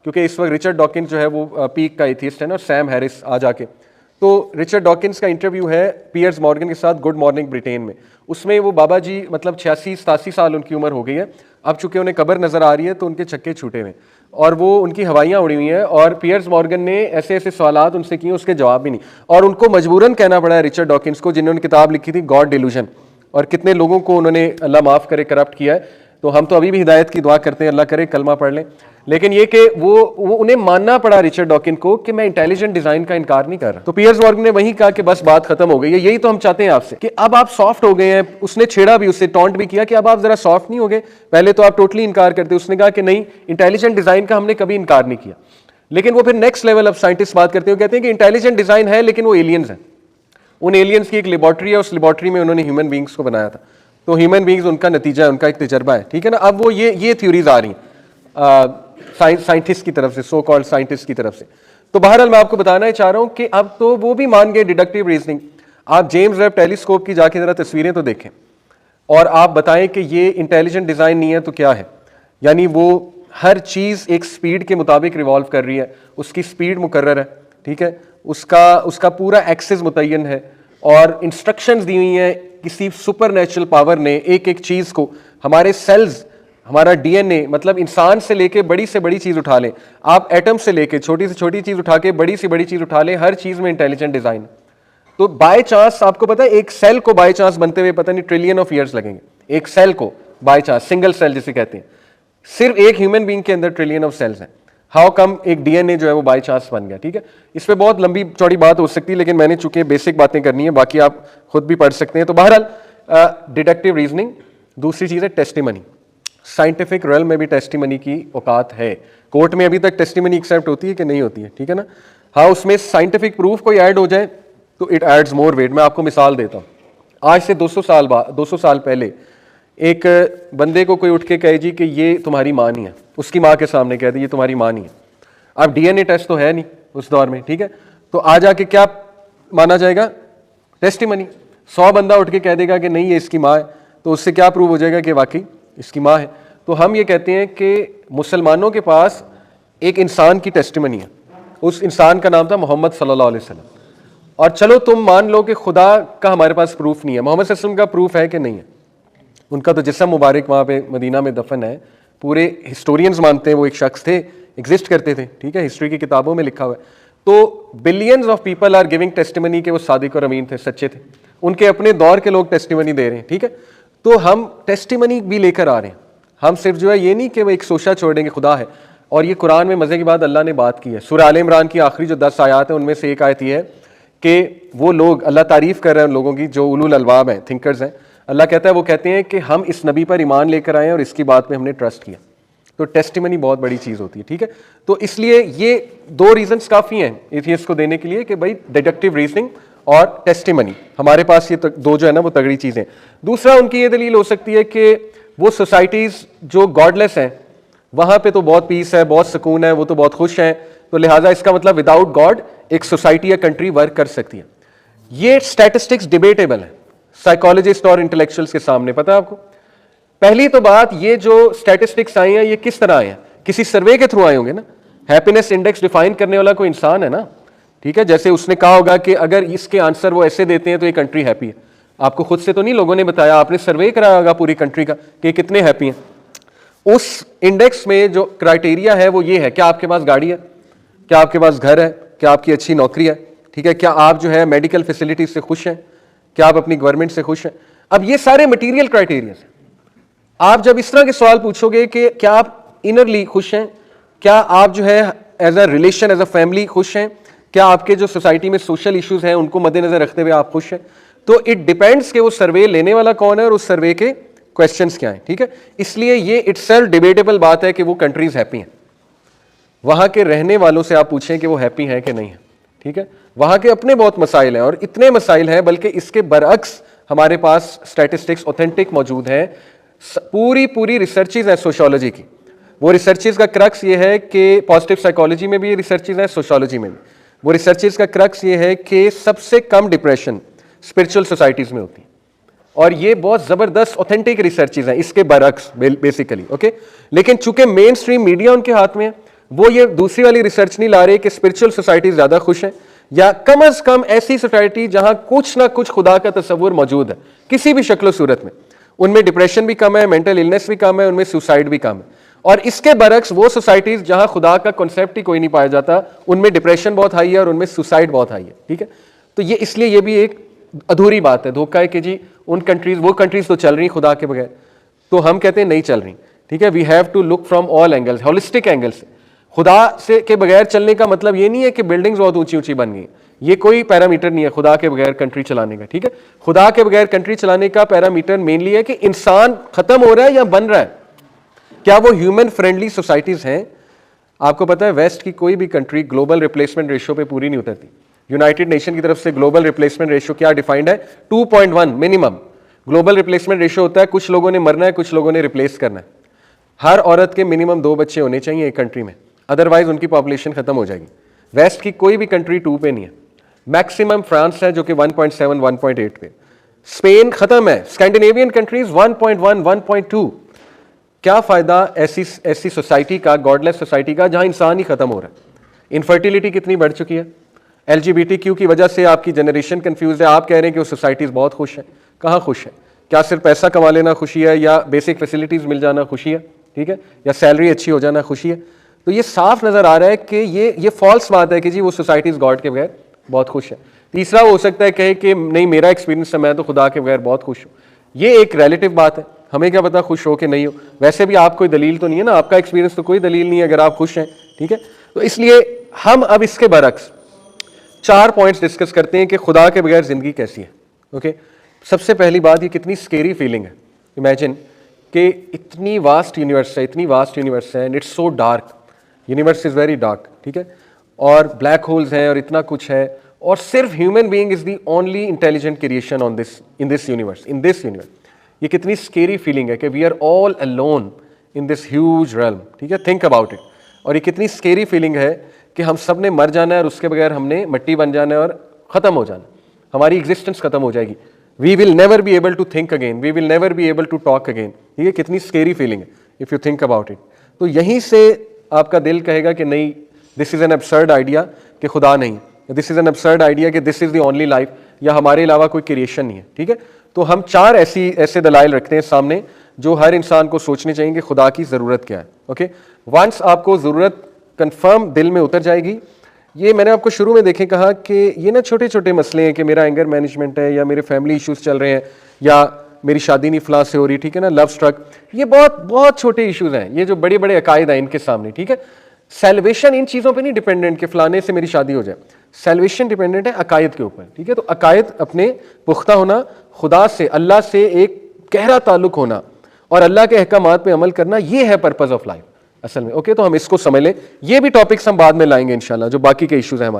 क्योंकि इस वक्त रिचर्ड डॉकिंस जो है वो पीक का एथियस्ट है ना, और सैम हैरिस आ जाके, तो रिचर्ड डॉकिंस का इंटरव्यू है पियर्स मॉर्गन के साथ गुड मॉर्निंग ब्रिटेन में। उसमें वो बाबा जी मतलब 86-87 साल उनकी उम्र हो गई है अब, चूंकि उन्हें कब्र नजर आ रही है तो उनके छक्के छूटे हुए और वो उनकी हवाइयाँ उड़ी हुई हैं, और पियर्स मॉर्गन ने ऐसे ऐसे सवालात उनसे किए, उसके जवाब भी नहीं, और उनको मजबूरन कहना पड़ा है रिचर्ड डॉकिंस को, जिन्होंने किताब लिखी थी गॉड डिल्यूजन, और कितने लोगों को उन्होंने अल्लाह माफ़ करे करप्ट किया है। तो हम तो अभी भी हिदायत की दुआ करते हैं, अल्लाह करे कलमा पढ़ लें, लेकिन ये कि वो उन्हें मानना पड़ा रिचर्ड डॉकिंस को कि मैं इंटेलिजेंट डिजाइन का इनकार नहीं कर रहा। तो पियर्स मॉर्गन ने वही कहा कि बस बात खत्म हो गई है। यही तो हम चाहते हैं आपसे कि अब आप सॉफ्ट हो गए हैं। उसने छेड़ा भी, उससे टॉन्ट भी किया कि अब आप जरा सॉफ्ट नहीं हो गए, पहले तो आप टोटली इनकार करते। उसने कहा कि नहीं, इंटेलिजेंट डिजाइन का हमने कभी इनकार नहीं किया। लेकिन वो फिर नेक्स्ट लेवल, अब साइंटिस्ट बात करते हो, कहते हैं कि इंटेलिजेंट डिजाइन है लेकिन वो एलियंस है। उन एलियंस की एक लेबॉर्ट्री है, उस लेबॉर्ट्री में उन्होंने ह्यूमन बींग्स को बनाया था, तो ह्यूमन बींग्स उनका नतीजा है, उनका एक तजर्बा है, ठीक है ना। अब वो ये थ्योरीज आ रही हैं साइंटिस्ट की तरफ से, सो कॉल्ड साइंटिस्ट की तरफ से। तो बहरहाल मैं आपको बताना चाह रहा हूं कि अब तो वो भी मान गए डिडक्टिव रीजनिंग। आप जेम्स वेब टेलीस्कोप की जाके जरा तस्वीरें तो देखें और आप बताएं कि ये इंटेलिजेंट डिजाइन नहीं है तो क्या है। यानी वो हर चीज एक स्पीड के मुताबिक रिवॉल्व कर रही है, उसकी स्पीड मुकर्रर है, ठीक है, उसका पूरा एक्सेस मुतय्यन है, और इंस्ट्रक्शंस दी हुई हैं किसी सुपर नेचुरल पावर ने एक एक चीज को। हमारे सेल्स, हमारा डीएनए, मतलब इंसान से लेके बड़ी से बड़ी चीज उठा लें आप, एटम से लेके छोटी से छोटी चीज उठा के बड़ी से बड़ी चीज उठा लें, हर चीज में इंटेलिजेंट डिजाइन। तो बाय चांस आपको पता है, एक सेल को बाय चांस बनते हुए पता नहीं ट्रिलियन ऑफ ईयर्स लगेंगे, एक सेल को बाय चांस, सिंगल सेल जिसे कहते हैं। सिर्फ एक ह्यूमन बीइंग के अंदर ट्रिलियन ऑफ सेल्स हैं। हाउ कम एक डीएनए जो है वो बाय चांस बन गया, ठीक है। इस पे बहुत लंबी चौड़ी बात हो सकती है, लेकिन मैंने चूंकि बेसिक बातें करनी है, बाकी आप खुद भी पढ़ सकते हैं। तो बहरहाल डिडक्टिव रीजनिंग। दूसरी चीज है टेस्टिमनी। साइंटिफिक रेल में भी टेस्टिमनी की औकात है। कोर्ट में अभी तक टेस्टिमनी एक्सेप्ट होती है कि नहीं होती है, ठीक है ना। हाँ, उसमें साइंटिफिक प्रूफ कोई ऐड हो जाए तो इट एड्स मोर वेट। मैं आपको मिसाल देता हूँ, आज से 200 साल पहले एक बंदे को कोई उठ के कहे जी कि ये तुम्हारी माँ नहीं है, उसकी माँ के सामने कह दे ये तुम्हारी माँ नहीं है। अब डीएनए टेस्ट तो है नहीं उस दौर में, ठीक है, तो आ जाके क्या माना जाएगा? टेस्टिमनी। 100 बंदा उठ के कह देगा कि नहीं ये इसकी माँ है, तो उससे क्या प्रूव हो जाएगा कि वाकई इसकी माँ है। तो हम ये कहते हैं कि मुसलमानों के पास एक इंसान की टेस्टिमनी है, उस इंसान का नाम था मोहम्मद सल्लल्लाहु अलैहि वसल्लम। और चलो तुम मान लो कि खुदा का हमारे पास प्रूफ नहीं है, मोहम्मद सल्लल्लाहु अलैहि वसल्लम का प्रूफ है कि नहीं है? उनका तो जिस्म मुबारक वहाँ पे मदीना में दफन है, पूरे हिस्टोरियंस मानते हैं वो एक शख्स थे, एग्जिस्ट करते थे, ठीक है, हिस्ट्री की किताबों में लिखा हुआ है। तो billions of people are giving testimony के वो सादिक और अमीन थे, सच्चे थे, उनके अपने दौर के लोग टेस्टिमनी दे रहे हैं, ठीक है। तो हम टेस्टिमनी भी लेकर आ रहे हैं। हम सिर्फ जो है ये नहीं कि वो एक सोचा छोड़ देंगे खुदा है। और ये कुरान में मजे की बात अल्लाह ने बात की है, सूरह आल इमरान की आखिरी जो 10 आयत है उनमें से एक आयत ये है कि वो लोग, अल्लाह तारीफ कर रहे हैं उन लोगों की जो उलुल अलबाब हैं, थिंकर्स हैं। अल्लाह कहता है, वो कहते हैं कि हम इस नबी पर ईमान लेकर आए हैं और इसकी बात पे हमने ट्रस्ट किया। तो टेस्टिमनी बहुत बड़ी चीज़ होती है, ठीक है। तो इसलिए ये 2 रीजंस काफ़ी हैं एथियस्ट को देने के लिए कि भाई डिडक्टिव रीजनिंग और टेस्टिमनी, हमारे पास ये 2 जो है ना वो तगड़ी चीज़ें। दूसरा उनकी ये दलील हो सकती है कि वो सोसाइटीज़ जो गॉडलेस हैं वहाँ पे तो बहुत पीस है, बहुत सुकून है, वो तो बहुत खुश हैं, तो लिहाजा इसका मतलब विदाउट गॉड एक सोसाइटी या कंट्री वर्क कर सकती है। ये स्टैटिस्टिक्स डिबेटेबल है साइकोलॉजिस्ट और इंटेलेक्चुअल्स के सामने। पता है आपको, पहली तो बात, ये जो स्टैटिस्टिक्स आई हैं ये किस तरह आए हैं? किसी सर्वे के थ्रू आए होंगे ना। हैप्पीनेस इंडेक्स डिफाइन करने वाला कोई इंसान है ना, ठीक है। जैसे उसने कहा होगा कि अगर इसके आंसर वो ऐसे देते हैं तो ये कंट्री हैप्पी है। आपको खुद से तो नहीं लोगों ने बताया, आपने सर्वे कराया होगा पूरी कंट्री का कि कितने हैप्पी हैं। उस इंडेक्स में जो क्राइटेरिया है वो ये है, क्या आपके पास गाड़ी है, क्या आपके पास घर है, क्या आपकी अच्छी नौकरी है, ठीक है, क्या आप जो है मेडिकल फैसिलिटीज से खुश हैं, क्या आप अपनी गवर्नमेंट से खुश हैं। अब ये सारे मटेरियल क्राइटेरिया हैं। आप जब इस तरह के सवाल पूछोगे कि क्या आप इनरली खुश हैं, क्या आप जो है as a relation, as a family खुश हैं, क्या आपके जो सोसाइटी में सोशल इश्यूज हैं उनको मद्देनजर रखते हुए आप खुश हैं, तो इट डिपेंड्स कि वो सर्वे लेने वाला कौन है और उस सर्वे के क्वेश्चंस क्या हैं, ठीक है। इसलिए ये इटसेल्फ डिबेटेबल बात है कि वो कंट्रीज हैप्पी हैं। वहां के रहने वालों से आप पूछें कि वो हैप्पी हैं कि नहीं है, ठीक है। वहां के अपने बहुत मसाइल हैं, और इतने मसाइल हैं बल्कि इसके बरअक्स हमारे पास स्टैटिस्टिक्स ऑथेंटिक मौजूद हैं। पूरी रिसर्चेज है सोशियोलॉजी की। वो रिसर्चेज का क्रक्स ये है कि पॉजिटिव साइकोलॉजी में भी रिसर्चेज है, सोशियोलॉजी में भी। वो रिसर्चेज का क्रक्स ये है कि सबसे कम डिप्रेशन स्पिरिचुअल सोसाइटीज में होती है, और ये बहुत जबरदस्त ऑथेंटिक रिसर्चेज हैं इसके बरअक्स बेसिकली, ओके। लेकिन चूंकि मेन स्ट्रीम मीडिया उनके हाथ में है, वो ये दूसरी वाली रिसर्च नहीं ला रहे कि स्पिरिचुअल सोसाइटी ज्यादा खुश हैं, या कम अज कम ऐसी सोसाइटी जहां कुछ ना कुछ खुदा का तस्वुर मौजूद है किसी भी शक्ल सूरत में, उनमें डिप्रेशन भी कम है, मेंटल इलनेस भी कम है, उनमें सुसाइड भी कम है। और इसके बरक्स वो सोसाइटीज जहां खुदा का कॉन्सेप्ट ही कोई नहीं पाया जाता, उनमें डिप्रेशन बहुत हाई है और उनमें सुसाइड बहुत हाई है। ठीक है, तो ये इसलिए ये भी एक अधूरी बात है, धोखा है कि जी उन कंट्रीज, वो कंट्रीज तो चल रही खुदा के बगैर, तो हम कहते हैं नहीं चल रही। ठीक है, we have to look from all angles, holistic angle से। खुदा से के बगैर चलने का मतलब ये नहीं है कि बिल्डिंग्स बहुत ऊंची ऊंची बन गई, ये कोई पैरामीटर नहीं है खुदा के बगैर कंट्री चलाने का। ठीक है, खुदा के बगैर कंट्री चलाने का पैरामीटर मेनली है कि इंसान खत्म हो रहा है या बन रहा है, क्या वो ह्यूमन फ्रेंडली सोसाइटीज हैं। आपको पता है वेस्ट की कोई भी कंट्री ग्लोबल रिप्लेसमेंट रेशियो पे पूरी नहीं उतरती। यूनाइटेड नेशन की तरफ से ग्लोबल रिप्लेसमेंट रेशियो क्या डिफाइंड है, 2.1 मिनिमम ग्लोबल रिप्लेसमेंट रेशियो होता है। कुछ लोगों ने मरना है, कुछ लोगों ने रिप्लेस करना है। हर औरत के मिनिमम 2 बच्चे होने चाहिए एक कंट्री में, अदरवाइज उनकी पॉपुलेशन खत्म हो जाएगी। वेस्ट की कोई भी कंट्री 2 पे नहीं है, मैक्सिमम फ्रांस है जो कि 1.7 1.8 पे, स्पेन खत्म है, स्कैंडिनेवियन कंट्रीज 1.1 1.2। क्या फायदा ऐसी सोसाइटी का, गॉडलेस सोसाइटी का, जहां इंसान ही खत्म हो रहा है। इनफर्टिलिटी कितनी बढ़ चुकी है, LGBTQ की वजह से आपकी जनरेशन कंफ्यूज है। आप कह रहे हैं कि वो सोसाइटीज बहुत खुश है, कहाँ खुश है? क्या सिर्फ पैसा कमा लेना खुशी है, या बेसिक फैसिलिटीज मिल जाना खुशी है? ठीक है, या सैलरी अच्छी हो जाना खुशी है? तो ये साफ नजर आ रहा है कि ये फॉल्स बात है कि जी वो सोसाइटीज गॉड के बगैर बहुत खुश है। तीसरा वो हो सकता है कहे कि नहीं मेरा एक्सपीरियंस है, मैं तो खुदा के बगैर बहुत खुश हूँ। ये एक रिलेटिव बात है, हमें क्या पता खुश हो कि नहीं हो। वैसे भी आप कोई दलील तो नहीं है ना, आपका एक्सपीरियंस तो कोई दलील नहीं है अगर आप खुश हैं। ठीक है, तो इसलिए हम अब इसके बरक्स 4 पॉइंट्स डिस्कस करते हैं कि खुदा के बगैर जिंदगी कैसी है। ओके, सबसे पहली बात, ये कितनी स्केरी फीलिंग है। इमेजिन कि इतनी वास्ट यूनिवर्स है, इतनी वास्ट यूनिवर्स है, and it's so dark, universe is very dark. ठीक है, और ब्लैक होल्स हैं और इतना कुछ है, और सिर्फ human being is the only intelligent creation on this in this universe. ये कितनी स्केरी फीलिंग है कि we are all alone in this huge realm. ठीक है, थिंक अबाउट इट। और ये कितनी स्केरी फीलिंग है कि हम सब ने मर जाना है और उसके बगैर हमने मिट्टी बन जाना है और खत्म हो जाना, हमारी एग्जिस्टेंस खत्म हो जाएगी। We will never be able to think again, we will never be able to talk again. ठीक है, कितनी स्केरी फीलिंग है if you think about it. तो यहीं से आपका दिल कहेगा कि नहीं, this is an absurd idea कि खुदा नहीं, this is an absurd idea कि this is the only life, या हमारे अलावा कोई क्रिएशन नहीं है। ठीक है, तो हम 4 ऐसे दलाइल रखते हैं सामने जो हर इंसान को सोचने चाहिए कि खुदा की ज़रूरत क्या है। ओके, वंस आपको ज़रूरत कंफर्म दिल में उतर जाएगी, ये मैंने आपको शुरू में देखे कहा कि ये ना छोटे छोटे मसले हैं कि मेरा एंगर मैनेजमेंट है, या मेरे फैमिली इश्यूज चल रहे हैं, या मेरी शादी नहीं फलां से हो रही। ठीक है ना, लव स्ट्रक, ये बहुत बहुत छोटे इश्यूज हैं, ये जो बड़े बड़े अकायद हैं इनके सामने। ठीक है, सेल्वेशन इन चीज़ों पे नहीं डिपेंडेंट कि फलाने से मेरी शादी हो जाए, सेल्वेशन डिपेंडेंट है अकायद के ऊपर। ठीक है, तो अकायद अपने पुख्ता होना, खुदा से, अल्लाह से एक गहरा ताल्लुक होना और अल्लाह के अहकामात पे अमल करना, ये है पर्पस ऑफ लाइफ असल में। ओके, तो हम इसको समझ लें। ये भी टॉपिक्स हम बाद में लाएंगे इंशाल्लाह, जो बाकी के इश्यूज हैं हमारे।